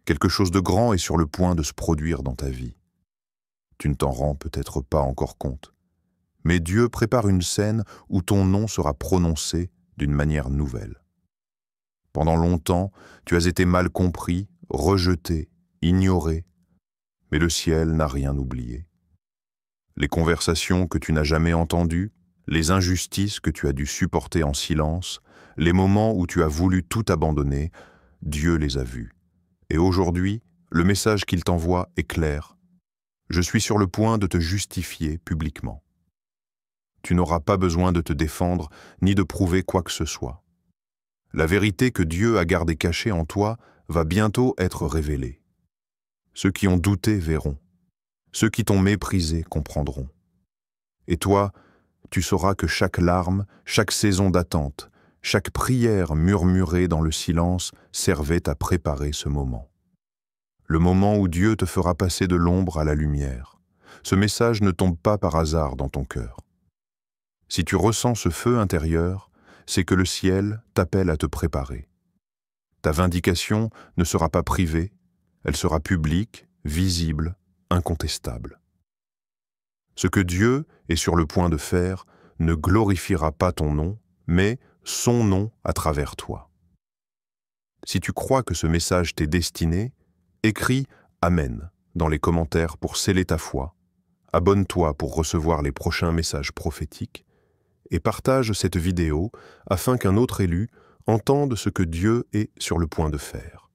Quelque chose de grand est sur le point de se produire dans ta vie. Tu ne t'en rends peut-être pas encore compte, mais Dieu prépare une scène où ton nom sera prononcé d'une manière nouvelle. Pendant longtemps, tu as été mal compris, rejeté, ignoré, mais le ciel n'a rien oublié. Les conversations que tu n'as jamais entendues, les injustices que tu as dû supporter en silence, les moments où tu as voulu tout abandonner, Dieu les a vus. Et aujourd'hui, le message qu'il t'envoie est clair. Je suis sur le point de te justifier publiquement. Tu n'auras pas besoin de te défendre ni de prouver quoi que ce soit. La vérité que Dieu a gardée cachée en toi va bientôt être révélée. Ceux qui ont douté verront. Ceux qui t'ont méprisé comprendront. Et toi, tu sauras que chaque larme, chaque saison d'attente, chaque prière murmurée dans le silence servait à préparer ce moment. Le moment où Dieu te fera passer de l'ombre à la lumière. Ce message ne tombe pas par hasard dans ton cœur. Si tu ressens ce feu intérieur, c'est que le ciel t'appelle à te préparer. Ta vindication ne sera pas privée, elle sera publique, visible, incontestable. Ce que Dieu est sur le point de faire ne glorifiera pas ton nom, mais son nom à travers toi. Si tu crois que ce message t'est destiné, écris « Amen » dans les commentaires pour sceller ta foi, abonne-toi pour recevoir les prochains messages prophétiques et partage cette vidéo afin qu'un autre élu entende ce que Dieu est sur le point de faire.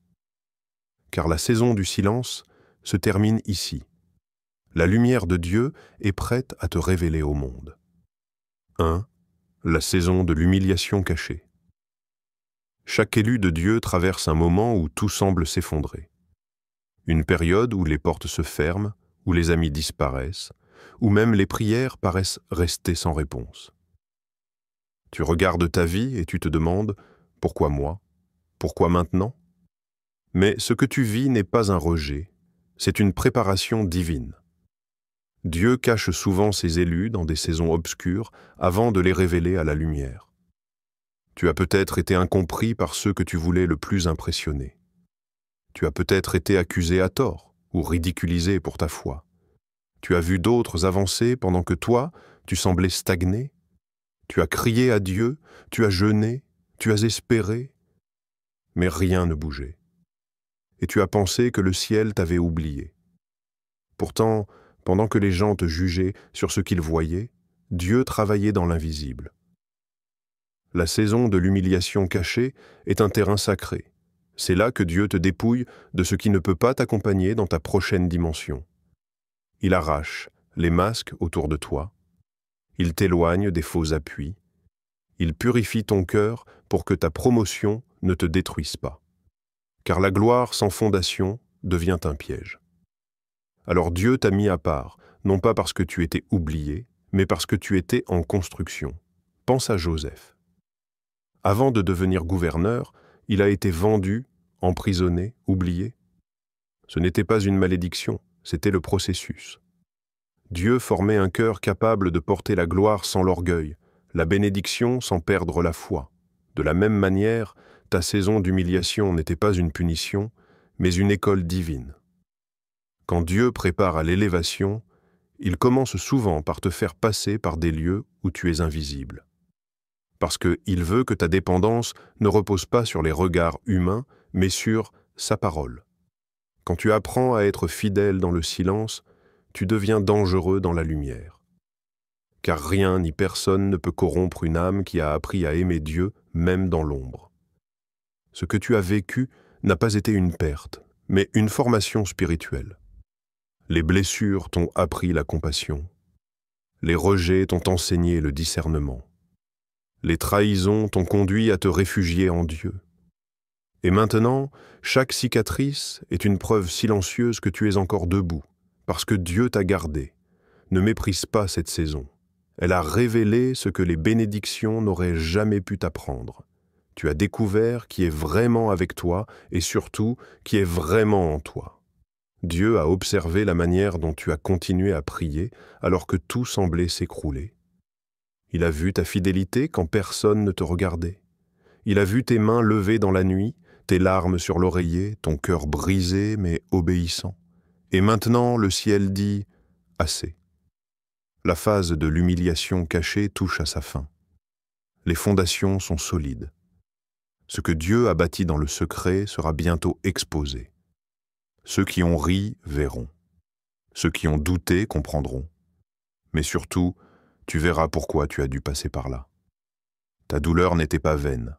Car la saison du silence se termine ici. La lumière de Dieu est prête à te révéler au monde. 1. La saison de l'humiliation cachée. Chaque élu de Dieu traverse un moment où tout semble s'effondrer. Une période où les portes se ferment, où les amis disparaissent, où même les prières paraissent rester sans réponse. Tu regardes ta vie et tu te demandes « Pourquoi moi ? Pourquoi maintenant ?» Mais ce que tu vis n'est pas un rejet, c'est une préparation divine. Dieu cache souvent ses élus dans des saisons obscures avant de les révéler à la lumière. Tu as peut-être été incompris par ceux que tu voulais le plus impressionner. Tu as peut-être été accusé à tort ou ridiculisé pour ta foi. Tu as vu d'autres avancer pendant que toi, tu semblais stagner. Tu as crié à Dieu, tu as jeûné, tu as espéré, mais rien ne bougeait. Et tu as pensé que le ciel t'avait oublié. Pourtant, pendant que les gens te jugeaient sur ce qu'ils voyaient, Dieu travaillait dans l'invisible. La saison de l'humiliation cachée est un terrain sacré. C'est là que Dieu te dépouille de ce qui ne peut pas t'accompagner dans ta prochaine dimension. Il arrache les masques autour de toi. Il t'éloigne des faux appuis. Il purifie ton cœur pour que ta promotion ne te détruise pas. Car la gloire sans fondation devient un piège. Alors Dieu t'a mis à part, non pas parce que tu étais oublié, mais parce que tu étais en construction. Pense à Joseph. Avant de devenir gouverneur, il a été vendu, emprisonné, oublié. Ce n'était pas une malédiction, c'était le processus. Dieu formait un cœur capable de porter la gloire sans l'orgueil, la bénédiction sans perdre la foi. De la même manière, ta saison d'humiliation n'était pas une punition, mais une école divine. Quand Dieu prépare à l'élévation, il commence souvent par te faire passer par des lieux où tu es invisible. Parce qu'il veut que ta dépendance ne repose pas sur les regards humains, mais sur sa parole. Quand tu apprends à être fidèle dans le silence, tu deviens dangereux dans la lumière. Car rien ni personne ne peut corrompre une âme qui a appris à aimer Dieu, même dans l'ombre. Ce que tu as vécu n'a pas été une perte, mais une formation spirituelle. Les blessures t'ont appris la compassion. Les rejets t'ont enseigné le discernement. Les trahisons t'ont conduit à te réfugier en Dieu. Et maintenant, chaque cicatrice est une preuve silencieuse que tu es encore debout, parce que Dieu t'a gardé. Ne méprise pas cette saison. Elle a révélé ce que les bénédictions n'auraient jamais pu t'apprendre. Tu as découvert qui est vraiment avec toi et surtout qui est vraiment en toi. Dieu a observé la manière dont tu as continué à prier alors que tout semblait s'écrouler. Il a vu ta fidélité quand personne ne te regardait. Il a vu tes mains levées dans la nuit, tes larmes sur l'oreiller, ton cœur brisé mais obéissant. Et maintenant, le ciel dit « assez ». La phase de l'humiliation cachée touche à sa fin. Les fondations sont solides. Ce que Dieu a bâti dans le secret sera bientôt exposé. Ceux qui ont ri verront. Ceux qui ont douté comprendront. Mais surtout, tu verras pourquoi tu as dû passer par là. Ta douleur n'était pas vaine.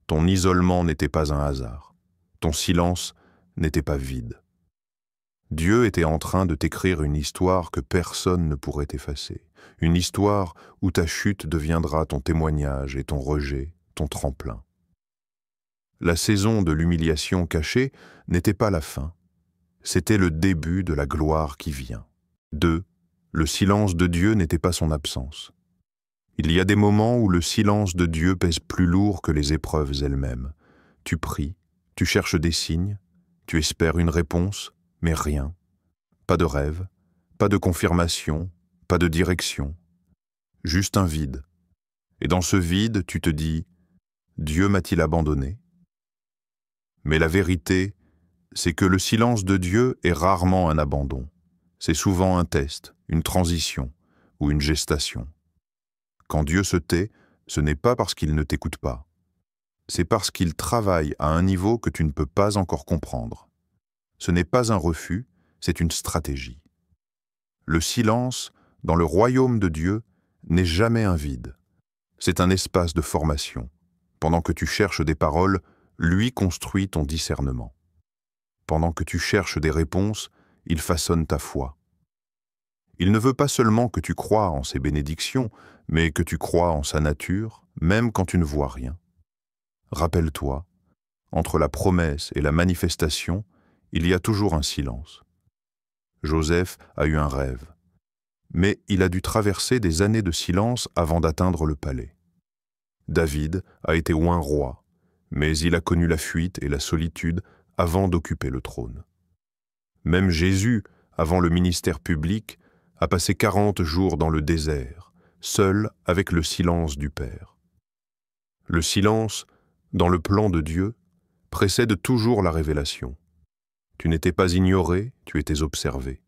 Ton isolement n'était pas un hasard. Ton silence n'était pas vide. Dieu était en train de t'écrire une histoire que personne ne pourrait effacer. Une histoire où ta chute deviendra ton témoignage et ton rejet, ton tremplin. La saison de l'humiliation cachée n'était pas la fin. C'était le début de la gloire qui vient. 2. Le silence de Dieu n'était pas son absence. Il y a des moments où le silence de Dieu pèse plus lourd que les épreuves elles-mêmes. Tu pries, tu cherches des signes, tu espères une réponse, mais rien. Pas de rêve, pas de confirmation, pas de direction. Juste un vide. Et dans ce vide, tu te dis « Dieu m'a-t-il abandonné ?» Mais la vérité, c'est que le silence de Dieu est rarement un abandon. C'est souvent un test, une transition ou une gestation. Quand Dieu se tait, ce n'est pas parce qu'il ne t'écoute pas. C'est parce qu'il travaille à un niveau que tu ne peux pas encore comprendre. Ce n'est pas un refus, c'est une stratégie. Le silence, dans le royaume de Dieu, n'est jamais un vide. C'est un espace de formation. Pendant que tu cherches des paroles, lui construit ton discernement. Pendant que tu cherches des réponses, il façonne ta foi. Il ne veut pas seulement que tu crois en ses bénédictions, mais que tu crois en sa nature, même quand tu ne vois rien. Rappelle-toi, entre la promesse et la manifestation, il y a toujours un silence. Joseph a eu un rêve, mais il a dû traverser des années de silence avant d'atteindre le palais. David a été oint roi, mais il a connu la fuite et la solitude avant d'occuper le trône. Même Jésus, avant le ministère public, a passé 40 jours dans le désert, seul avec le silence du Père. Le silence, dans le plan de Dieu, précède toujours la révélation. Tu n'étais pas ignoré, tu étais observé.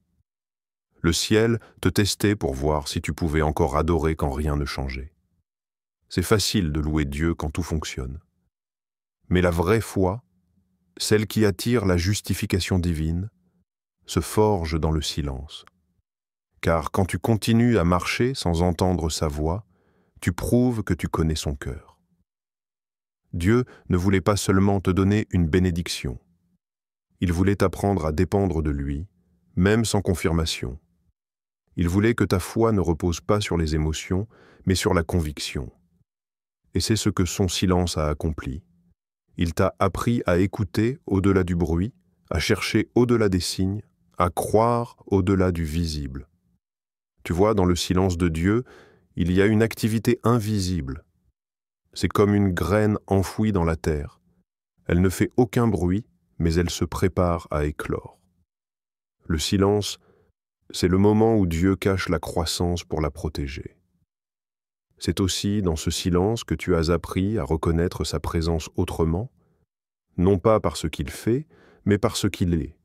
Le ciel te testait pour voir si tu pouvais encore adorer quand rien ne changeait. C'est facile de louer Dieu quand tout fonctionne. Mais la vraie foi, celle qui attire la justification divine, se forge dans le silence. Car quand tu continues à marcher sans entendre sa voix, tu prouves que tu connais son cœur. Dieu ne voulait pas seulement te donner une bénédiction. Il voulait t'apprendre à dépendre de lui, même sans confirmation. Il voulait que ta foi ne repose pas sur les émotions, mais sur la conviction. Et c'est ce que son silence a accompli. Il t'a appris à écouter au-delà du bruit, à chercher au-delà des signes, à croire au-delà du visible. Tu vois, dans le silence de Dieu, il y a une activité invisible. C'est comme une graine enfouie dans la terre. Elle ne fait aucun bruit, mais elle se prépare à éclore. Le silence, c'est le moment où Dieu cache la croissance pour la protéger. C'est aussi dans ce silence que tu as appris à reconnaître sa présence autrement, non pas par ce qu'il fait, mais par ce qu'il est.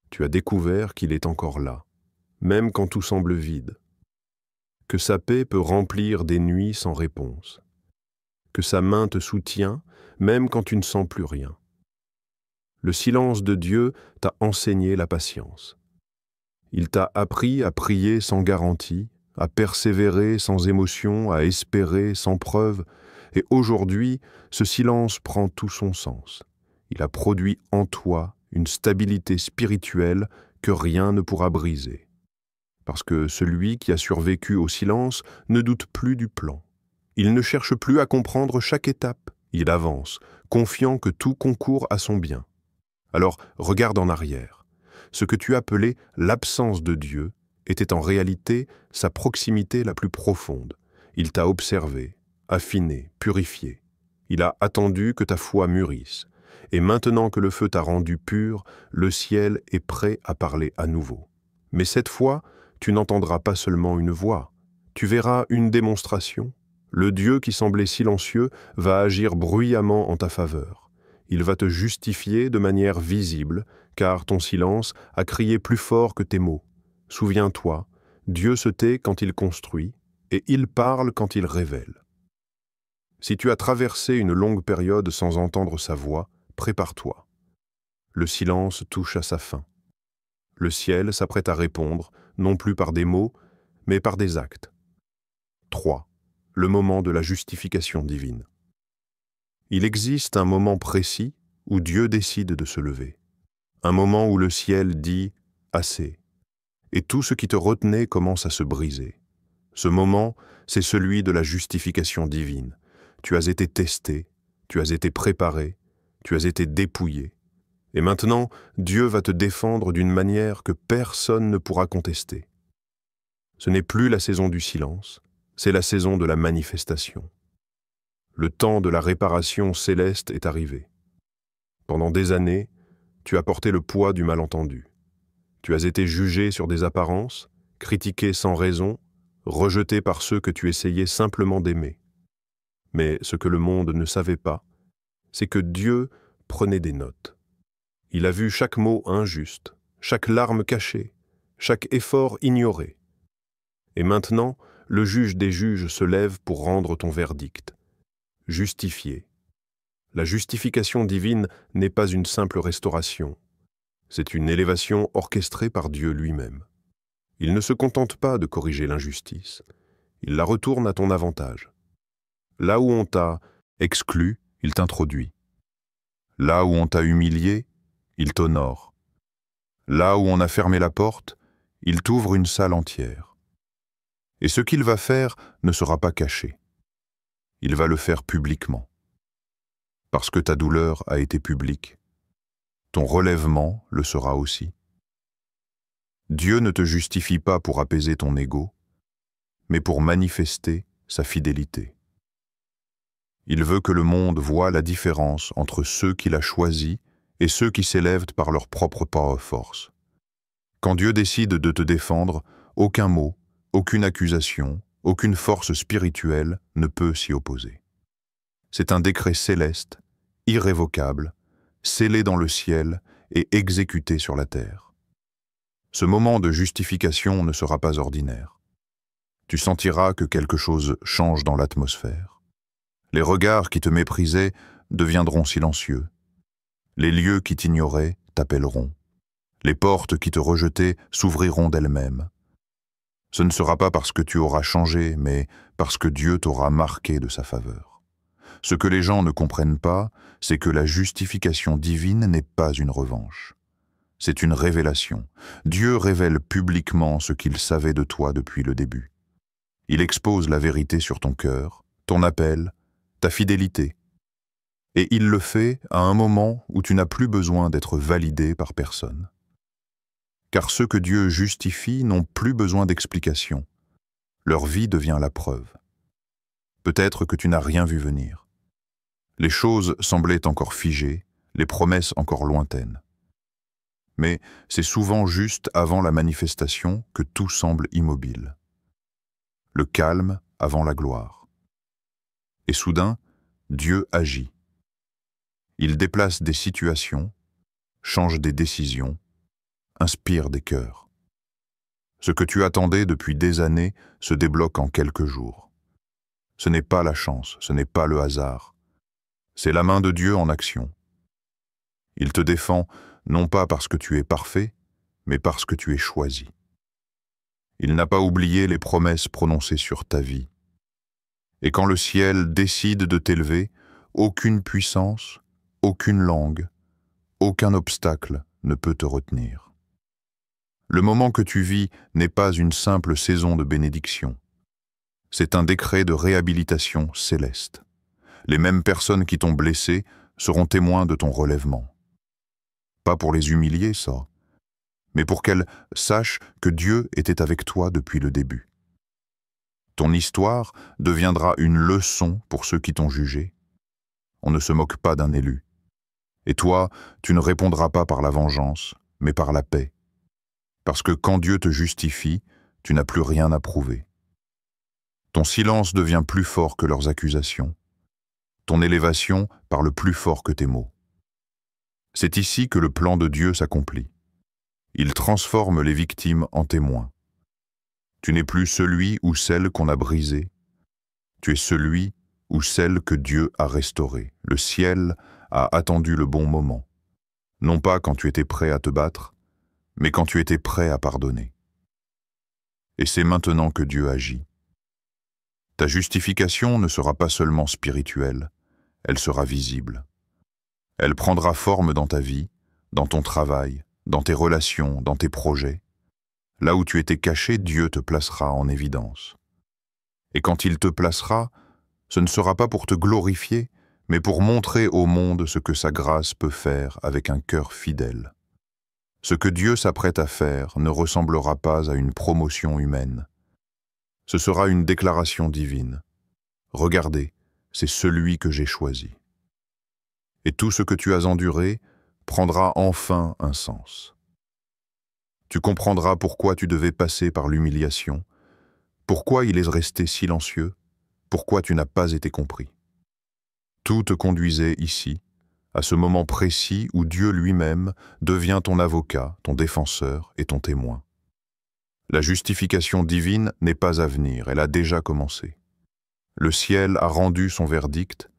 Tu as découvert qu'il est encore là, même quand tout semble vide, que sa paix peut remplir des nuits sans réponse, que sa main te soutient, même quand tu ne sens plus rien. Le silence de Dieu t'a enseigné la patience. Il t'a appris à prier sans garantie, à persévérer sans émotion, à espérer sans preuve, et aujourd'hui, ce silence prend tout son sens. Il a produit en toi une stabilité spirituelle que rien ne pourra briser. Parce que celui qui a survécu au silence ne doute plus du plan. Il ne cherche plus à comprendre chaque étape, il avance, confiant que tout concourt à son bien. Alors, regarde en arrière. Ce que tu appelais l'absence de Dieu était en réalité sa proximité la plus profonde. Il t'a observé, affiné, purifié. Il a attendu que ta foi mûrisse. Et maintenant que le feu t'a rendu pur, le ciel est prêt à parler à nouveau. Mais cette fois, tu n'entendras pas seulement une voix. Tu verras une démonstration. Le Dieu qui semblait silencieux va agir bruyamment en ta faveur. il va te justifier de manière visible, car ton silence a crié plus fort que tes mots. Souviens-toi, Dieu se tait quand il construit, et il parle quand il révèle. Si tu as traversé une longue période sans entendre sa voix, prépare-toi. Le silence touche à sa fin. Le ciel s'apprête à répondre, non plus par des mots, mais par des actes. 3. Le moment de la justification divine. Il existe un moment précis où Dieu décide de se lever. Un moment où le ciel dit « assez » et tout ce qui te retenait commence à se briser. Ce moment, c'est celui de la justification divine. Tu as été testé, tu as été préparé, tu as été dépouillé. Et maintenant, Dieu va te défendre d'une manière que personne ne pourra contester. Ce n'est plus la saison du silence, c'est la saison de la manifestation. Le temps de la réparation céleste est arrivé. Pendant des années, tu as porté le poids du malentendu. Tu as été jugé sur des apparences, critiqué sans raison, rejeté par ceux que tu essayais simplement d'aimer. Mais ce que le monde ne savait pas, c'est que Dieu prenait des notes. Il a vu chaque mot injuste, chaque larme cachée, chaque effort ignoré. Et maintenant, le juge des juges se lève pour rendre ton verdict. Justifié. La justification divine n'est pas une simple restauration. C'est une élévation orchestrée par Dieu lui-même. Il ne se contente pas de corriger l'injustice. Il la retourne à ton avantage. Là où on t'a exclu, il t'introduit. Là où on t'a humilié, il t'honore. Là où on a fermé la porte, il t'ouvre une salle entière. Et ce qu'il va faire ne sera pas caché. Il va le faire publiquement. Parce que ta douleur a été publique, ton relèvement le sera aussi. Dieu ne te justifie pas pour apaiser ton ego, mais pour manifester sa fidélité. Il veut que le monde voie la différence entre ceux qu'il a choisis et ceux qui s'élèvent par leur propre power force. Quand Dieu décide de te défendre, aucun mot, aucune accusation, aucune force spirituelle ne peut s'y opposer. C'est un décret céleste, irrévocable, scellé dans le ciel et exécuté sur la terre. Ce moment de justification ne sera pas ordinaire. Tu sentiras que quelque chose change dans l'atmosphère. Les regards qui te méprisaient deviendront silencieux. Les lieux qui t'ignoraient t'appelleront. Les portes qui te rejetaient s'ouvriront d'elles-mêmes. Ce ne sera pas parce que tu auras changé, mais parce que Dieu t'aura marqué de sa faveur. Ce que les gens ne comprennent pas, c'est que la justification divine n'est pas une revanche. C'est une révélation. Dieu révèle publiquement ce qu'il savait de toi depuis le début. Il expose la vérité sur ton cœur, ton appel, ta fidélité. Et il le fait à un moment où tu n'as plus besoin d'être validé par personne. Car ceux que Dieu justifie n'ont plus besoin d'explication. Leur vie devient la preuve. Peut-être que tu n'as rien vu venir. Les choses semblaient encore figées, les promesses encore lointaines. Mais c'est souvent juste avant la manifestation que tout semble immobile. Le calme avant la gloire. Et soudain, Dieu agit. Il déplace des situations, change des décisions, inspire des cœurs. Ce que tu attendais depuis des années se débloque en quelques jours. Ce n'est pas la chance, ce n'est pas le hasard. C'est la main de Dieu en action. Il te défend non pas parce que tu es parfait, mais parce que tu es choisi. Il n'a pas oublié les promesses prononcées sur ta vie. Et quand le ciel décide de t'élever, aucune puissance, aucune langue, aucun obstacle ne peut te retenir. Le moment que tu vis n'est pas une simple saison de bénédiction. C'est un décret de réhabilitation céleste. Les mêmes personnes qui t'ont blessé seront témoins de ton relèvement. Pas pour les humilier, ça, mais pour qu'elles sachent que Dieu était avec toi depuis le début. Ton histoire deviendra une leçon pour ceux qui t'ont jugé. On ne se moque pas d'un élu. Et toi, tu ne répondras pas par la vengeance, mais par la paix. Parce que quand Dieu te justifie, tu n'as plus rien à prouver. Ton silence devient plus fort que leurs accusations. Ton élévation parle plus fort que tes mots. C'est ici que le plan de Dieu s'accomplit. Il transforme les victimes en témoins. Tu n'es plus celui ou celle qu'on a brisé. Tu es celui ou celle que Dieu a restauré. Le ciel a attendu le bon moment. Non pas quand tu étais prêt à te battre, mais quand tu étais prêt à pardonner. Et c'est maintenant que Dieu agit. Ta justification ne sera pas seulement spirituelle, elle sera visible. Elle prendra forme dans ta vie, dans ton travail, dans tes relations, dans tes projets. Là où tu étais caché, Dieu te placera en évidence. Et quand il te placera, ce ne sera pas pour te glorifier, mais pour montrer au monde ce que sa grâce peut faire avec un cœur fidèle. Ce que Dieu s'apprête à faire ne ressemblera pas à une promotion humaine. Ce sera une déclaration divine. Regardez, c'est celui que j'ai choisi. Et tout ce que tu as enduré prendra enfin un sens. Tu comprendras pourquoi tu devais passer par l'humiliation, pourquoi il est resté silencieux, pourquoi tu n'as pas été compris. Tout te conduisait ici, à ce moment précis où Dieu lui-même devient ton avocat, ton défenseur et ton témoin. La justification divine n'est pas à venir, elle a déjà commencé. Le ciel a rendu son verdict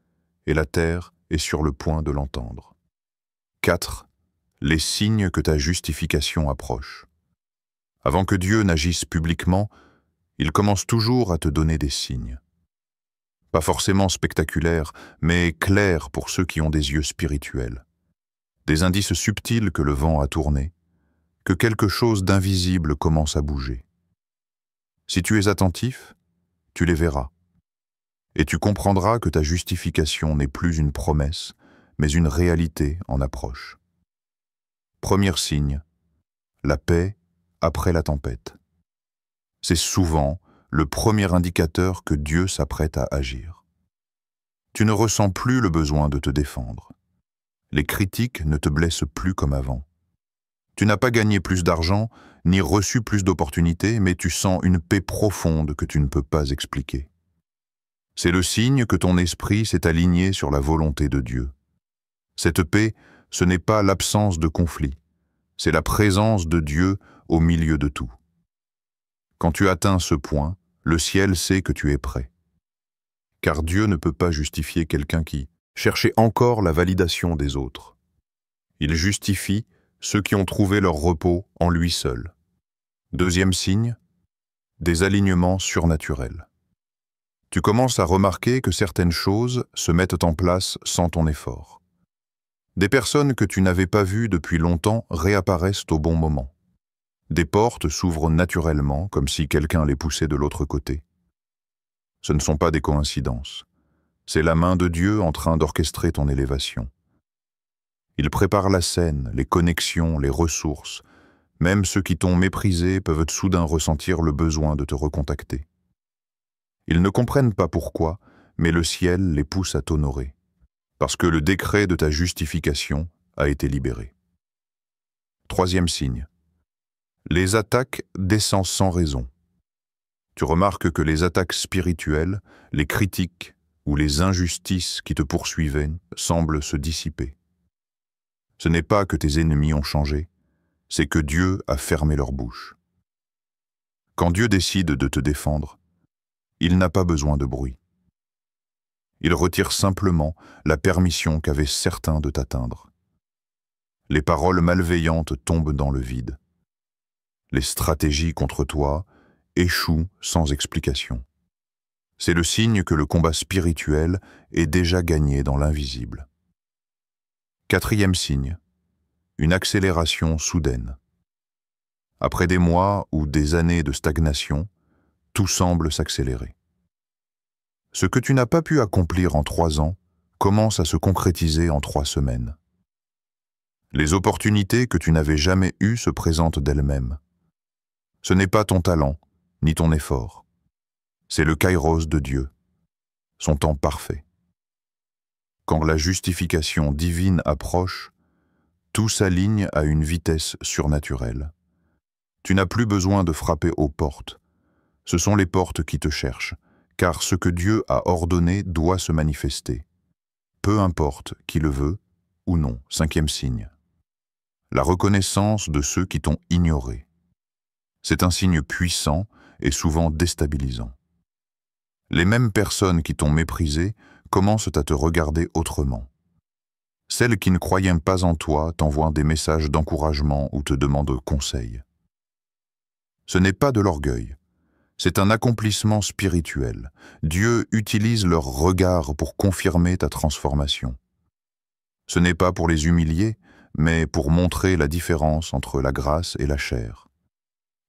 et la terre est sur le point de l'entendre. 4. Les signes que ta justification approche. Avant que Dieu n'agisse publiquement, il commence toujours à te donner des signes. Pas forcément spectaculaires, mais clairs pour ceux qui ont des yeux spirituels. Des indices subtils que le vent a tournés, que quelque chose d'invisible commence à bouger. Si tu es attentif, tu les verras. Et tu comprendras que ta justification n'est plus une promesse, mais une réalité en approche. Premier signe, la paix après la tempête. C'est souvent le premier indicateur que Dieu s'apprête à agir. Tu ne ressens plus le besoin de te défendre. Les critiques ne te blessent plus comme avant. Tu n'as pas gagné plus d'argent, ni reçu plus d'opportunités, mais tu sens une paix profonde que tu ne peux pas expliquer. C'est le signe que ton esprit s'est aligné sur la volonté de Dieu. Cette paix, ce n'est pas l'absence de conflit, c'est la présence de Dieu au milieu de tout. Quand tu atteins ce point, le ciel sait que tu es prêt. Car Dieu ne peut pas justifier quelqu'un qui cherchait encore la validation des autres. Il justifie ceux qui ont trouvé leur repos en lui seul. Deuxième signe, des alignements surnaturels. Tu commences à remarquer que certaines choses se mettent en place sans ton effort. Des personnes que tu n'avais pas vues depuis longtemps réapparaissent au bon moment. Des portes s'ouvrent naturellement, comme si quelqu'un les poussait de l'autre côté. Ce ne sont pas des coïncidences. C'est la main de Dieu en train d'orchestrer ton élévation. Il prépare la scène, les connexions, les ressources. Même ceux qui t'ont méprisé peuvent soudain ressentir le besoin de te recontacter. Ils ne comprennent pas pourquoi, mais le ciel les pousse à t'honorer, parce que le décret de ta justification a été libéré. Troisième signe. Les attaques descendent sans raison. Tu remarques que les attaques spirituelles, les critiques ou les injustices qui te poursuivaient semblent se dissiper. Ce n'est pas que tes ennemis ont changé, c'est que Dieu a fermé leur bouche. Quand Dieu décide de te défendre, il n'a pas besoin de bruit. Il retire simplement la permission qu'avaient certains de t'atteindre. Les paroles malveillantes tombent dans le vide. Les stratégies contre toi échouent sans explication. C'est le signe que le combat spirituel est déjà gagné dans l'invisible. Quatrième signe, une accélération soudaine. Après des mois ou des années de stagnation, tout semble s'accélérer. Ce que tu n'as pas pu accomplir en 3 ans commence à se concrétiser en 3 semaines. Les opportunités que tu n'avais jamais eues se présentent d'elles-mêmes. Ce n'est pas ton talent, ni ton effort. C'est le kairos de Dieu, son temps parfait. Quand la justification divine approche, tout s'aligne à une vitesse surnaturelle. Tu n'as plus besoin de frapper aux portes. Ce sont les portes qui te cherchent, car ce que Dieu a ordonné doit se manifester. Peu importe qui le veut, ou non. 5e signe. La reconnaissance de ceux qui t'ont ignoré. C'est un signe puissant et souvent déstabilisant. Les mêmes personnes qui t'ont méprisé commencent à te regarder autrement. Celles qui ne croyaient pas en toi t'envoient des messages d'encouragement ou te demandent conseil. Ce n'est pas de l'orgueil, c'est un accomplissement spirituel. Dieu utilise leur regard pour confirmer ta transformation. Ce n'est pas pour les humilier, mais pour montrer la différence entre la grâce et la chair.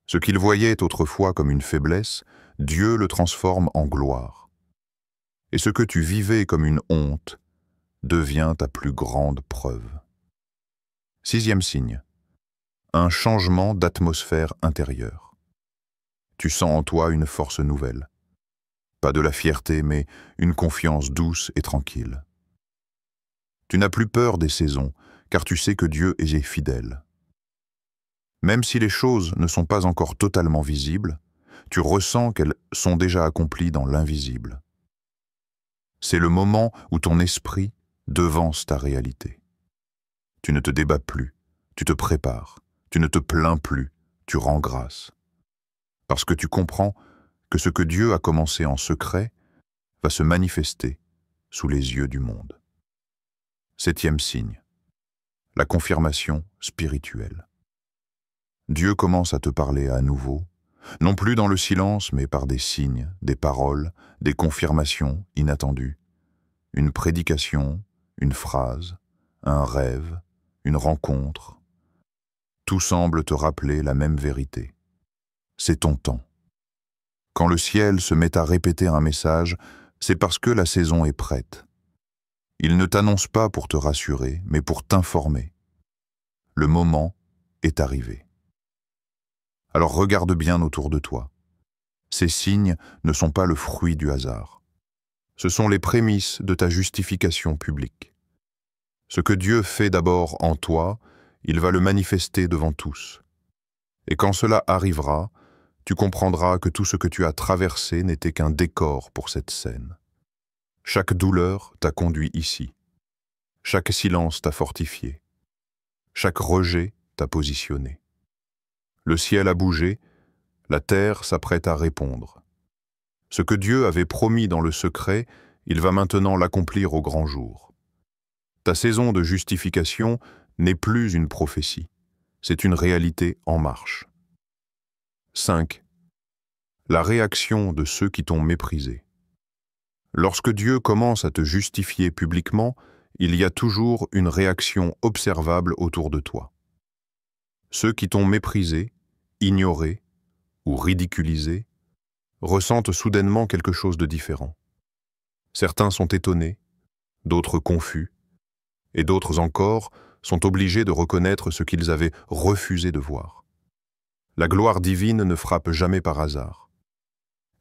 Ce qu'ils voyaient autrefois comme une faiblesse, Dieu le transforme en gloire. Et ce que tu vivais comme une honte devient ta plus grande preuve. 6e signe. Un changement d'atmosphère intérieure. Tu sens en toi une force nouvelle. Pas de la fierté, mais une confiance douce et tranquille. Tu n'as plus peur des saisons, car tu sais que Dieu est fidèle. Même si les choses ne sont pas encore totalement visibles, tu ressens qu'elles sont déjà accomplies dans l'invisible. C'est le moment où ton esprit devance ta réalité. Tu ne te débats plus, tu te prépares, tu ne te plains plus, tu rends grâce. Parce que tu comprends que ce que Dieu a commencé en secret va se manifester sous les yeux du monde. 7e signe. La confirmation spirituelle. Dieu commence à te parler à nouveau, non plus dans le silence, mais par des signes, des paroles, des confirmations inattendues. Une prédication, une phrase, un rêve, une rencontre. Tout semble te rappeler la même vérité. C'est ton temps. Quand le ciel se met à répéter un message, c'est parce que la saison est prête. Il ne t'annonce pas pour te rassurer, mais pour t'informer. Le moment est arrivé. Alors regarde bien autour de toi. Ces signes ne sont pas le fruit du hasard. Ce sont les prémices de ta justification publique. Ce que Dieu fait d'abord en toi, il va le manifester devant tous. Et quand cela arrivera, tu comprendras que tout ce que tu as traversé n'était qu'un décor pour cette scène. Chaque douleur t'a conduit ici. Chaque silence t'a fortifié. Chaque rejet t'a positionné. Le ciel a bougé, la terre s'apprête à répondre. Ce que Dieu avait promis dans le secret, il va maintenant l'accomplir au grand jour. Ta saison de justification n'est plus une prophétie, c'est une réalité en marche. 5. La réaction de ceux qui t'ont méprisé. Lorsque Dieu commence à te justifier publiquement, il y a toujours une réaction observable autour de toi. Ceux qui t'ont méprisé, ignoré ou ridiculisé ressentent soudainement quelque chose de différent. Certains sont étonnés, d'autres confus, et d'autres encore sont obligés de reconnaître ce qu'ils avaient refusé de voir. La gloire divine ne frappe jamais par hasard.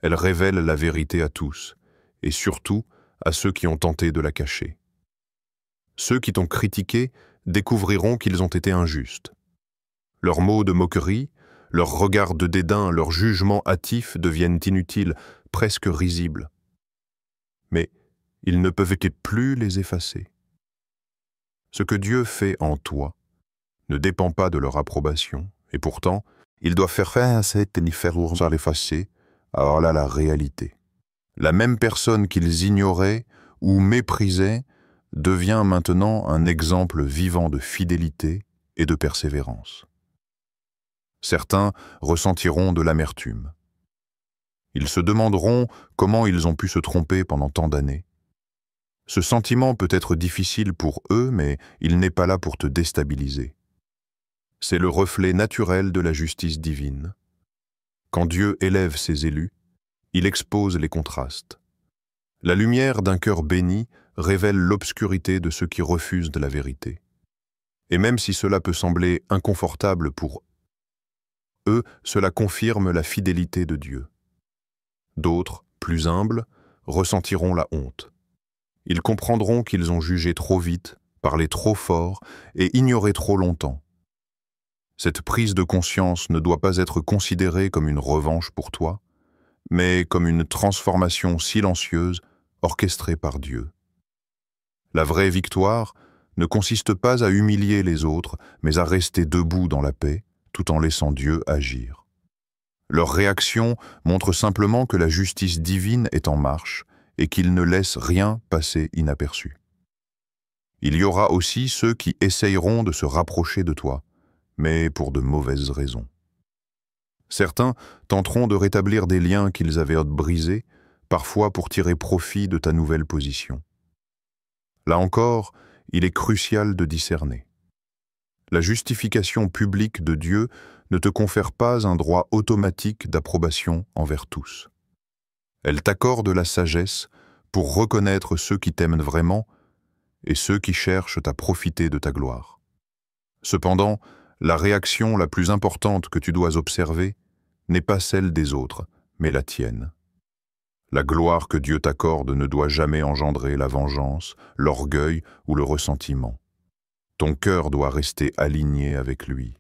Elle révèle la vérité à tous, et surtout à ceux qui ont tenté de la cacher. Ceux qui t'ont critiqué découvriront qu'ils ont été injustes. Leurs mots de moquerie, leurs regards de dédain, leurs jugements hâtifs deviennent inutiles, presque risibles. Mais ils ne peuvent plus les effacer. Ce que Dieu fait en toi ne dépend pas de leur approbation, et pourtant, il doit faire face à l'effacer, alors là la réalité. La même personne qu'ils ignoraient ou méprisaient devient maintenant un exemple vivant de fidélité et de persévérance. Certains ressentiront de l'amertume. Ils se demanderont comment ils ont pu se tromper pendant tant d'années. Ce sentiment peut être difficile pour eux, mais il n'est pas là pour te déstabiliser. C'est le reflet naturel de la justice divine. Quand Dieu élève ses élus, il expose les contrastes. La lumière d'un cœur béni révèle l'obscurité de ceux qui refusent de la vérité. Et même si cela peut sembler inconfortable pour eux, cela confirme la fidélité de Dieu. D'autres, plus humbles, ressentiront la honte. Ils comprendront qu'ils ont jugé trop vite, parlé trop fort et ignoré trop longtemps. Cette prise de conscience ne doit pas être considérée comme une revanche pour toi, mais comme une transformation silencieuse orchestrée par Dieu. La vraie victoire ne consiste pas à humilier les autres, mais à rester debout dans la paix, tout en laissant Dieu agir. Leur réaction montre simplement que la justice divine est en marche et qu'il ne laisse rien passer inaperçu. Il y aura aussi ceux qui essayeront de se rapprocher de toi, mais pour de mauvaises raisons. Certains tenteront de rétablir des liens qu'ils avaient brisés, parfois pour tirer profit de ta nouvelle position. Là encore, il est crucial de discerner. La justification publique de Dieu ne te confère pas un droit automatique d'approbation envers tous. Elle t'accorde la sagesse pour reconnaître ceux qui t'aiment vraiment et ceux qui cherchent à profiter de ta gloire. Cependant, la réaction la plus importante que tu dois observer n'est pas celle des autres, mais la tienne. La gloire que Dieu t'accorde ne doit jamais engendrer la vengeance, l'orgueil ou le ressentiment. Ton cœur doit rester aligné avec lui.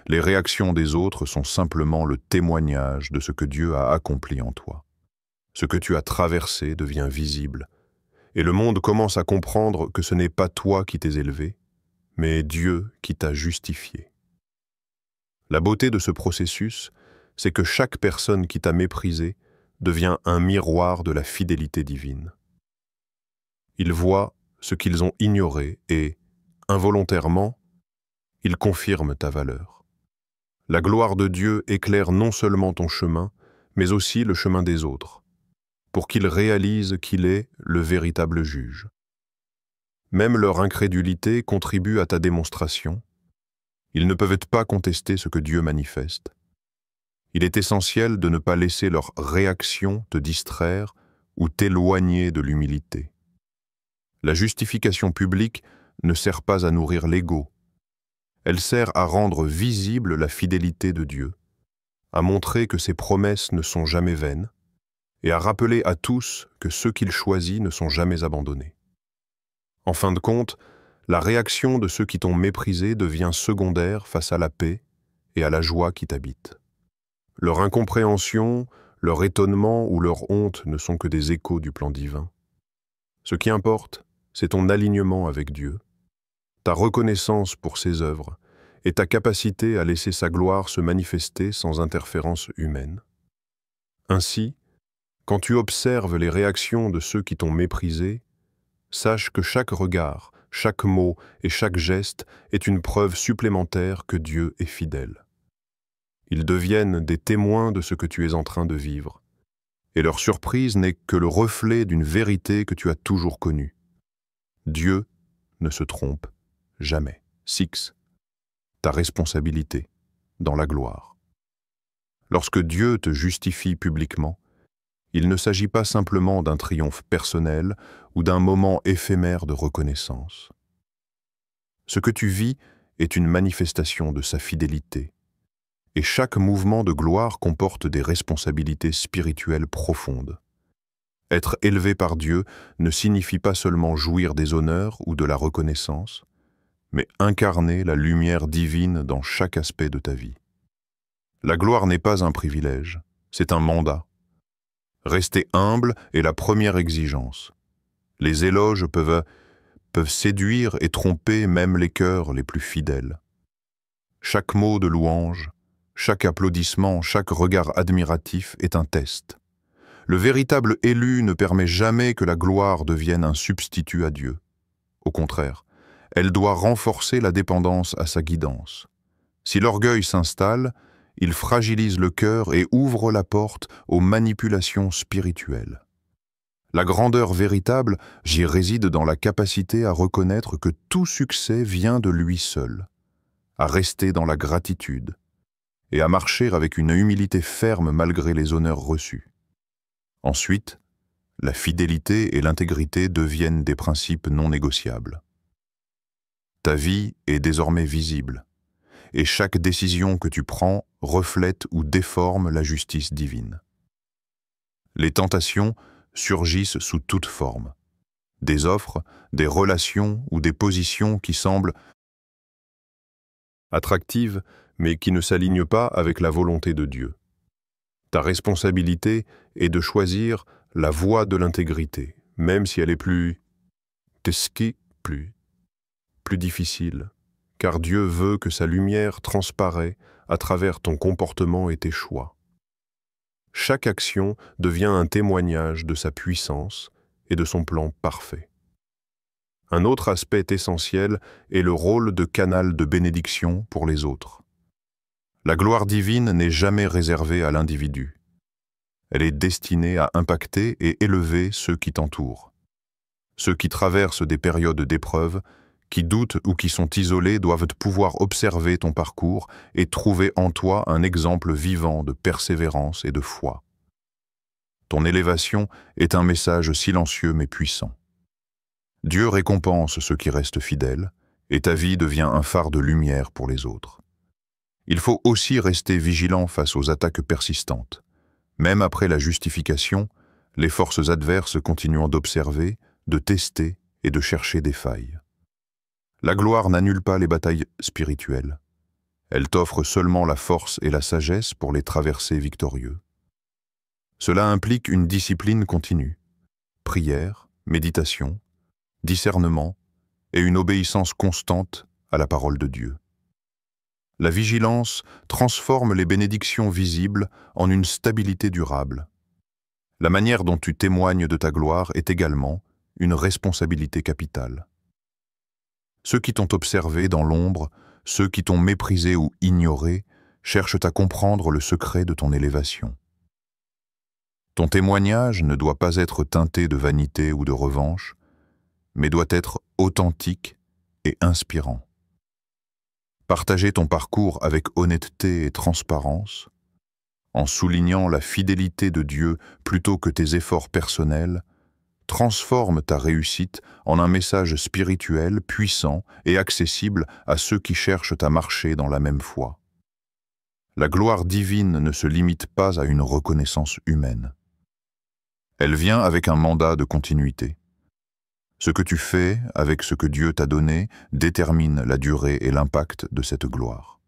Les réactions des autres sont simplement le témoignage de ce que Dieu a accompli en toi. Ce que tu as traversé devient visible, et le monde commence à comprendre que ce n'est pas toi qui t'es élevé, mais Dieu qui t'a justifié. La beauté de ce processus, c'est que chaque personne qui t'a méprisé devient un miroir de la fidélité divine. Ils voient ce qu'ils ont ignoré et, involontairement, ils confirment ta valeur. La gloire de Dieu éclaire non seulement ton chemin, mais aussi le chemin des autres, pour qu'ils réalisent qu'il est le véritable juge. Même leur incrédulité contribue à ta démonstration. Ils ne peuvent pas contester ce que Dieu manifeste. Il est essentiel de ne pas laisser leur réaction te distraire ou t'éloigner de l'humilité. La justification publique ne sert pas à nourrir l'ego. Elle sert à rendre visible la fidélité de Dieu, à montrer que ses promesses ne sont jamais vaines, et à rappeler à tous que ceux qu'il choisit ne sont jamais abandonnés. En fin de compte, la réaction de ceux qui t'ont méprisé devient secondaire face à la paix et à la joie qui t'habite. Leur incompréhension, leur étonnement ou leur honte ne sont que des échos du plan divin. Ce qui importe, c'est ton alignement avec Dieu, ta reconnaissance pour ses œuvres et ta capacité à laisser sa gloire se manifester sans interférence humaine. Ainsi, quand tu observes les réactions de ceux qui t'ont méprisé, sache que chaque regard, chaque mot et chaque geste est une preuve supplémentaire que Dieu est fidèle. Ils deviennent des témoins de ce que tu es en train de vivre, et leur surprise n'est que le reflet d'une vérité que tu as toujours connue. Dieu ne se trompe jamais. 6. Ta responsabilité dans la gloire. Lorsque Dieu te justifie publiquement, il ne s'agit pas simplement d'un triomphe personnel ou d'un moment éphémère de reconnaissance. Ce que tu vis est une manifestation de sa fidélité, et chaque mouvement de gloire comporte des responsabilités spirituelles profondes. Être élevé par Dieu ne signifie pas seulement jouir des honneurs ou de la reconnaissance, mais incarner la lumière divine dans chaque aspect de ta vie. La gloire n'est pas un privilège, c'est un mandat. Rester humble est la première exigence. Les éloges peuvent séduire et tromper même les cœurs les plus fidèles. Chaque mot de louange, chaque applaudissement, chaque regard admiratif est un test. Le véritable élu ne permet jamais que la gloire devienne un substitut à Dieu. Au contraire, elle doit renforcer la dépendance à sa guidance. Si l'orgueil s'installe, il fragilise le cœur et ouvre la porte aux manipulations spirituelles. La grandeur véritable, j'y réside dans la capacité à reconnaître que tout succès vient de lui seul, à rester dans la gratitude et à marcher avec une humilité ferme malgré les honneurs reçus. Ensuite, la fidélité et l'intégrité deviennent des principes non négociables. Ta vie est désormais visible, et chaque décision que tu prends reflète ou déforme la justice divine. Les tentations surgissent sous toute forme. Des offres, des relations ou des positions qui semblent attractives, mais qui ne s'alignent pas avec la volonté de Dieu. Ta responsabilité est de choisir la voie de l'intégrité, même si elle est plus plus difficile, car Dieu veut que sa lumière transparaît à travers ton comportement et tes choix. Chaque action devient un témoignage de sa puissance et de son plan parfait. Un autre aspect essentiel est le rôle de canal de bénédiction pour les autres. La gloire divine n'est jamais réservée à l'individu. Elle est destinée à impacter et élever ceux qui t'entourent. Ceux qui traversent des périodes d'épreuve, qui doutent ou qui sont isolés doivent pouvoir observer ton parcours et trouver en toi un exemple vivant de persévérance et de foi. Ton élévation est un message silencieux mais puissant. Dieu récompense ceux qui restent fidèles, et ta vie devient un phare de lumière pour les autres. Il faut aussi rester vigilant face aux attaques persistantes. Même après la justification, les forces adverses continuent d'observer, de tester et de chercher des failles. La gloire n'annule pas les batailles spirituelles. Elle t'offre seulement la force et la sagesse pour les traverser victorieux. Cela implique une discipline continue, prière, méditation, discernement et une obéissance constante à la parole de Dieu. La vigilance transforme les bénédictions visibles en une stabilité durable. La manière dont tu témoignes de ta gloire est également une responsabilité capitale. Ceux qui t'ont observé dans l'ombre, ceux qui t'ont méprisé ou ignoré, cherchent à comprendre le secret de ton élévation. Ton témoignage ne doit pas être teinté de vanité ou de revanche, mais doit être authentique et inspirant. Partager ton parcours avec honnêteté et transparence, en soulignant la fidélité de Dieu plutôt que tes efforts personnels, transforme ta réussite en un message spirituel puissant et accessible à ceux qui cherchent à marcher dans la même foi. La gloire divine ne se limite pas à une reconnaissance humaine. Elle vient avec un mandat de continuité. Ce que tu fais avec ce que Dieu t'a donné détermine la durée et l'impact de cette gloire.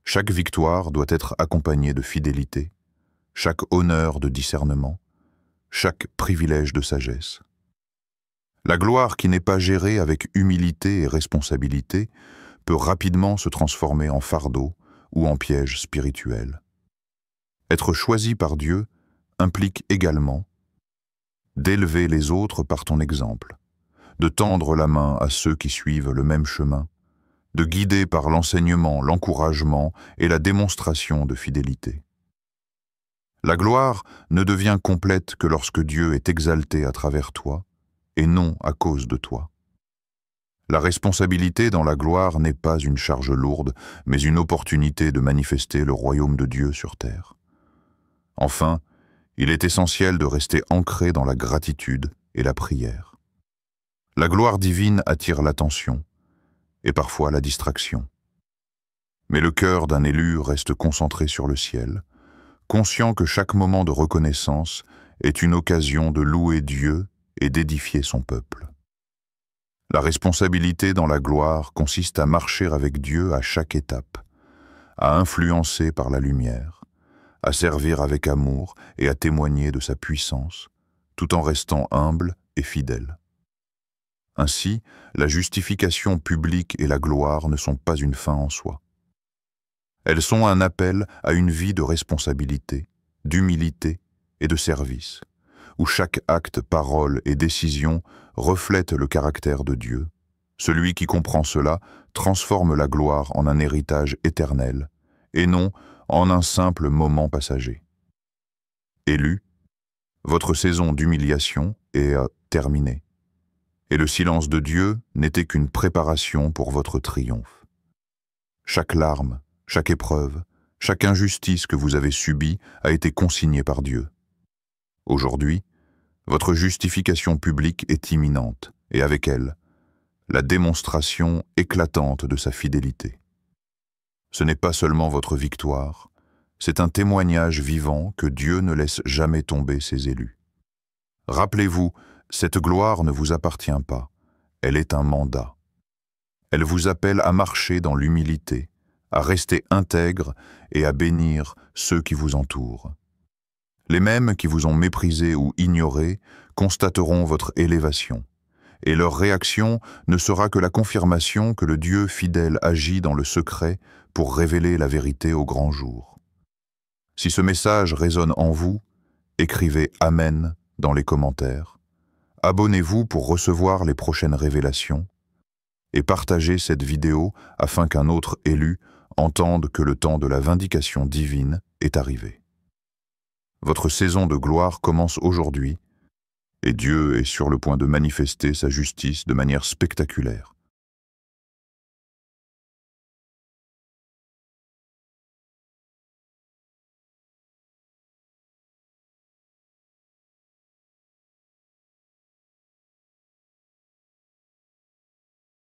Chaque victoire doit être accompagnée de fidélité, chaque honneur de discernement, chaque privilège de sagesse. La gloire qui n'est pas gérée avec humilité et responsabilité peut rapidement se transformer en fardeau ou en piège spirituel. Être choisi par Dieu implique également d'élever les autres par ton exemple, de tendre la main à ceux qui suivent le même chemin, de guider par l'enseignement, l'encouragement et la démonstration de fidélité. La gloire ne devient complète que lorsque Dieu est exalté à travers toi, et non à cause de toi. La responsabilité dans la gloire n'est pas une charge lourde, mais une opportunité de manifester le royaume de Dieu sur terre. Enfin, il est essentiel de rester ancré dans la gratitude et la prière. La gloire divine attire l'attention et parfois la distraction. Mais le cœur d'un élu reste concentré sur le ciel, conscient que chaque moment de reconnaissance est une occasion de louer Dieu et d'édifier son peuple. La responsabilité dans la gloire consiste à marcher avec Dieu à chaque étape, à influencer par la lumière, à servir avec amour et à témoigner de sa puissance, tout en restant humble et fidèle. Ainsi, la justification publique et la gloire ne sont pas une fin en soi. Elles sont un appel à une vie de responsabilité, d'humilité et de service, où chaque acte, parole et décision reflète le caractère de Dieu. Celui qui comprend cela transforme la gloire en un héritage éternel, et non en un simple moment passager. Élus, votre saison d'humiliation est terminée, et le silence de Dieu n'était qu'une préparation pour votre triomphe. Chaque larme, chaque épreuve, chaque injustice que vous avez subie a été consignée par Dieu. Aujourd'hui, votre justification publique est imminente, et avec elle, la démonstration éclatante de sa fidélité. Ce n'est pas seulement votre victoire, c'est un témoignage vivant que Dieu ne laisse jamais tomber ses élus. Rappelez-vous, cette gloire ne vous appartient pas, elle est un mandat. Elle vous appelle à marcher dans l'humilité, à rester intègre et à bénir ceux qui vous entourent. Les mêmes qui vous ont méprisé ou ignoré constateront votre élévation, et leur réaction ne sera que la confirmation que le Dieu fidèle agit dans le secret pour révéler la vérité au grand jour. Si ce message résonne en vous, écrivez « Amen » dans les commentaires, abonnez-vous pour recevoir les prochaines révélations et partagez cette vidéo afin qu'un autre élu entende que le temps de la vindication divine est arrivé. Votre saison de gloire commence aujourd'hui et Dieu est sur le point de manifester sa justice de manière spectaculaire.